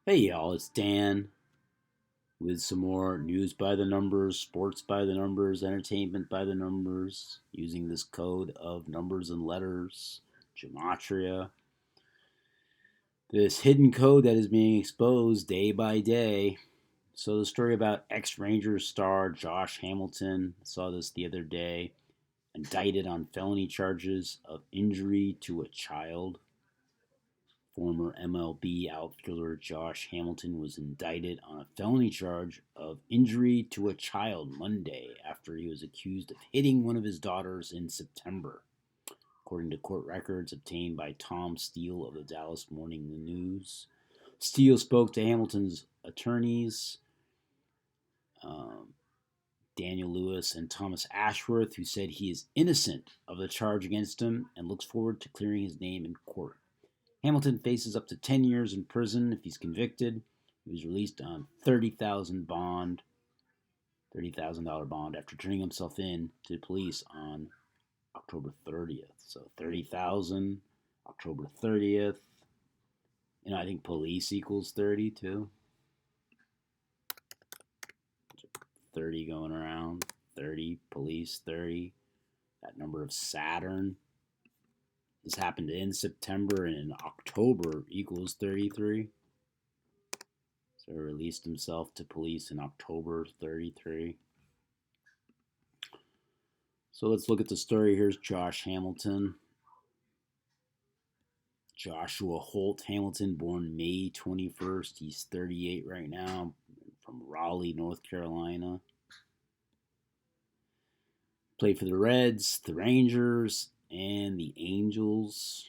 Hey y'all, it's Dan with some more news by the numbers, sports by the numbers, entertainment by the numbers, using this code of numbers and letters, gematria. This hidden code that is being exposed day by day. So, the story about ex Rangers star Josh Hamilton, I saw this the other day, indicted on felony charges of injury to a child. Former MLB outfielder Josh Hamilton was indicted on a felony charge of injury to a child Monday after he was accused of hitting one of his daughters in September, according to court records obtained by Tom Steele of the Dallas Morning News. Steele spoke to Hamilton's attorneys, um, Daniel Lewis and Thomas Ashworth, who said he is innocent of the charge against him and looks forward to clearing his name in court. Hamilton faces up to 10 years in prison if he's convicted. He was released on $30,000 bond after turning himself in to the police on October 30th. So 30,000, October 30th. I think police equals 30 too. 30 going around, 30 police, 30. That number of Saturn. This happened in September, and in October equals 33. So he released himself to police in October 33. So let's look at the story. Here's Josh Hamilton. Joshua Holt Hamilton, born May 21st. He's 38 right now, from Raleigh, North Carolina. Played for the Reds, the Rangers, and the Angels.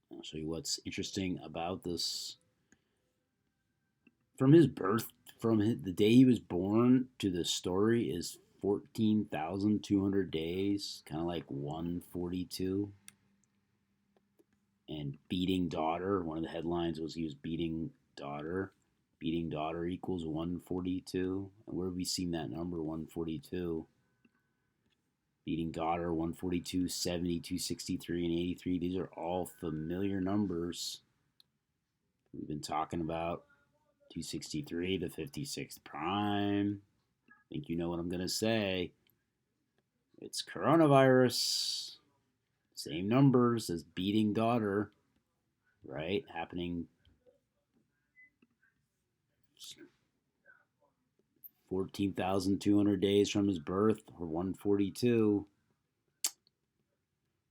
I'll show you what's interesting about this. From his birth, the day he was born to the story is 14,200 days, kind of like 142. And beating daughter, one of the headlines was he was beating daughter. Beating daughter equals 142. And where have we seen that number, 142? Beating daughter, 142, 70, 263, and 83. These are all familiar numbers we've been talking about. 263, the 56th prime. I think you know what I'm going to say. It's coronavirus. Same numbers as beating daughter, right? Happening 14,200 days from his birth, or 142.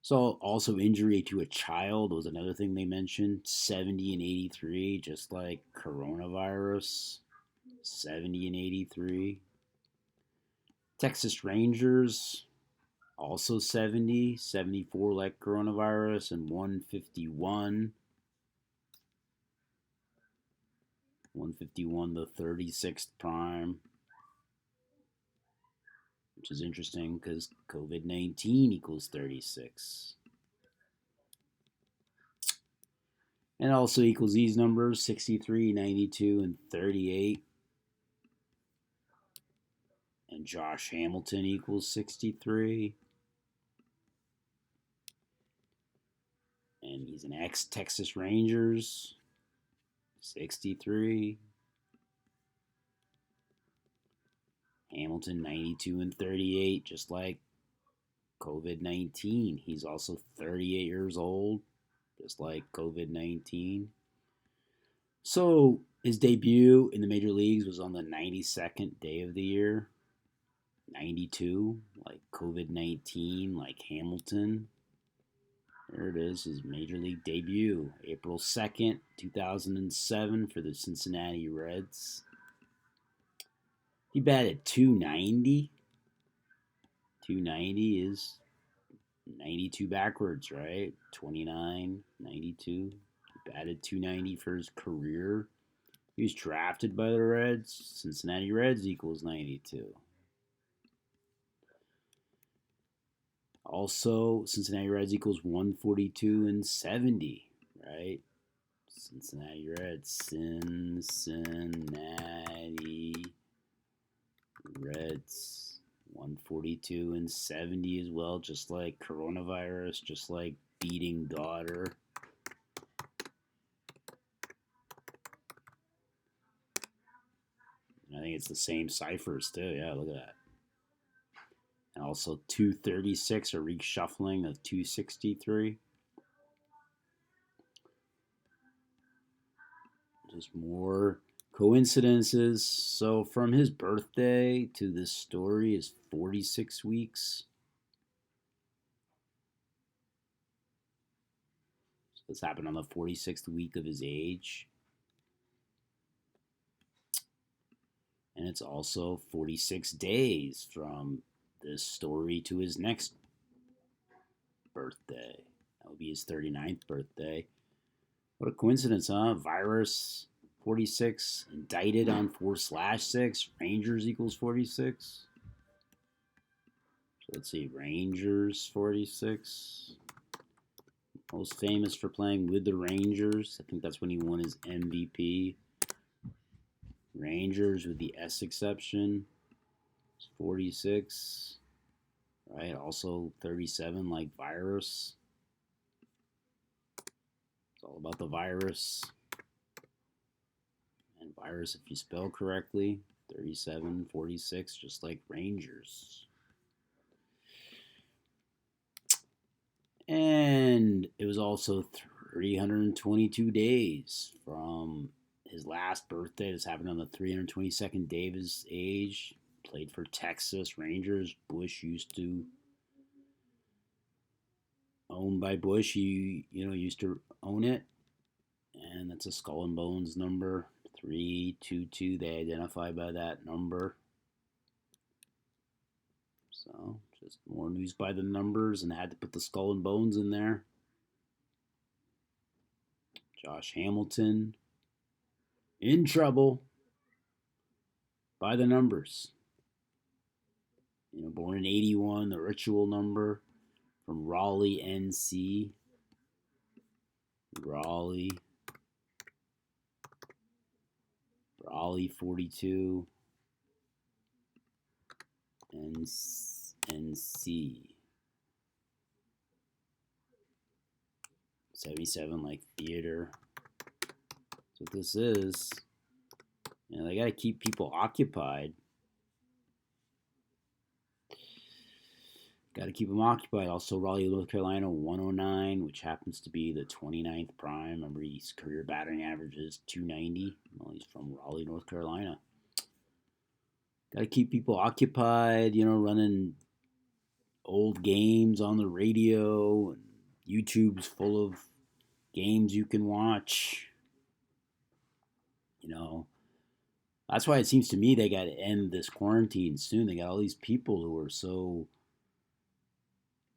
So, also injury to a child was another thing they mentioned. 70 and 83, just like coronavirus. 70 and 83. Texas Rangers, also 70, 74 like coronavirus, and 151. 151, the 36th prime, which is interesting because COVID-19 equals 36. And also equals these numbers, 63, 92, and 38. And Josh Hamilton equals 63. And he's an ex-Texas Rangers, 63. Hamilton, 92 and 38, just like COVID-19. He's also 38 years old, just like COVID-19. So his debut in the major leagues was on the 92nd day of the year. 92, like COVID-19, like Hamilton. There it is, his major league debut, April 2nd, 2007, for the Cincinnati Reds. He batted 290. 290 is 92 backwards, right? 29, 92. He batted 290 for his career. He was drafted by the Reds. Cincinnati Reds equals 92. Also, Cincinnati Reds equals 142 and 70, right? Cincinnati Reds. Cincinnati Reds. 142 and 70 as well, just like coronavirus, just like beating daughter. think it's the same ciphers too. Yeah, look at that. And also 236, a reshuffling of 263. Just more coincidences. So from his birthday to this story is 46 weeks. So this happened on the 46th week of his age. And it's also 46 days from this story to his next birthday. That would be his 39th birthday. What a coincidence, huh? Virus 46, indicted on 4/6, Rangers equals 46. So let's see, Rangers 46. Most famous for playing with the Rangers. I think that's when he won his MVP. Rangers with the S exception. 46. Right, also 37 like Virus. It's all about the virus. And virus, if you spell correctly, 37, 46, just like Rangers. And it was also 322 days from his last birthday. This happened on the 322nd day of his age. Played for Texas Rangers. Bush used to owned by Bush. He used to own it. And that's a Skull and Bones number. 322. They identify by that number. So just more news by the numbers, and I had to put the Skull and Bones in there. Josh Hamilton in trouble by the numbers. Born in 81, the ritual number from Raleigh, NC. Raleigh 42. NC. 77 like theater. That's what this is. They got to keep people occupied. Got to keep them occupied. Also, Raleigh, North Carolina, 109, which happens to be the 29th prime. Remember, his career batting average is 290. Well, he's from Raleigh, North Carolina. Got to keep people occupied, running old games on the radio. And YouTube's full of games you can watch. That's why it seems to me they got to end this quarantine soon. They got all these people who are so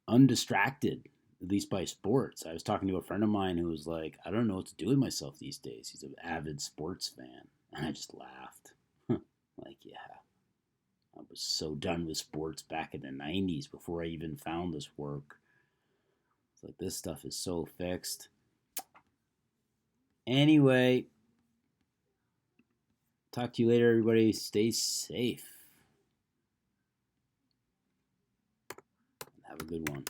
undistracted, at least by sports. I was talking to a friend of mine who was like, I don't know what to do with myself these days. He's an avid sports fan. And I just laughed. Like, yeah. I was so done with sports back in the 90s before I even found this work. It's like, this stuff is so fixed. Anyway, talk to you later, everybody. Stay safe. Have a good one.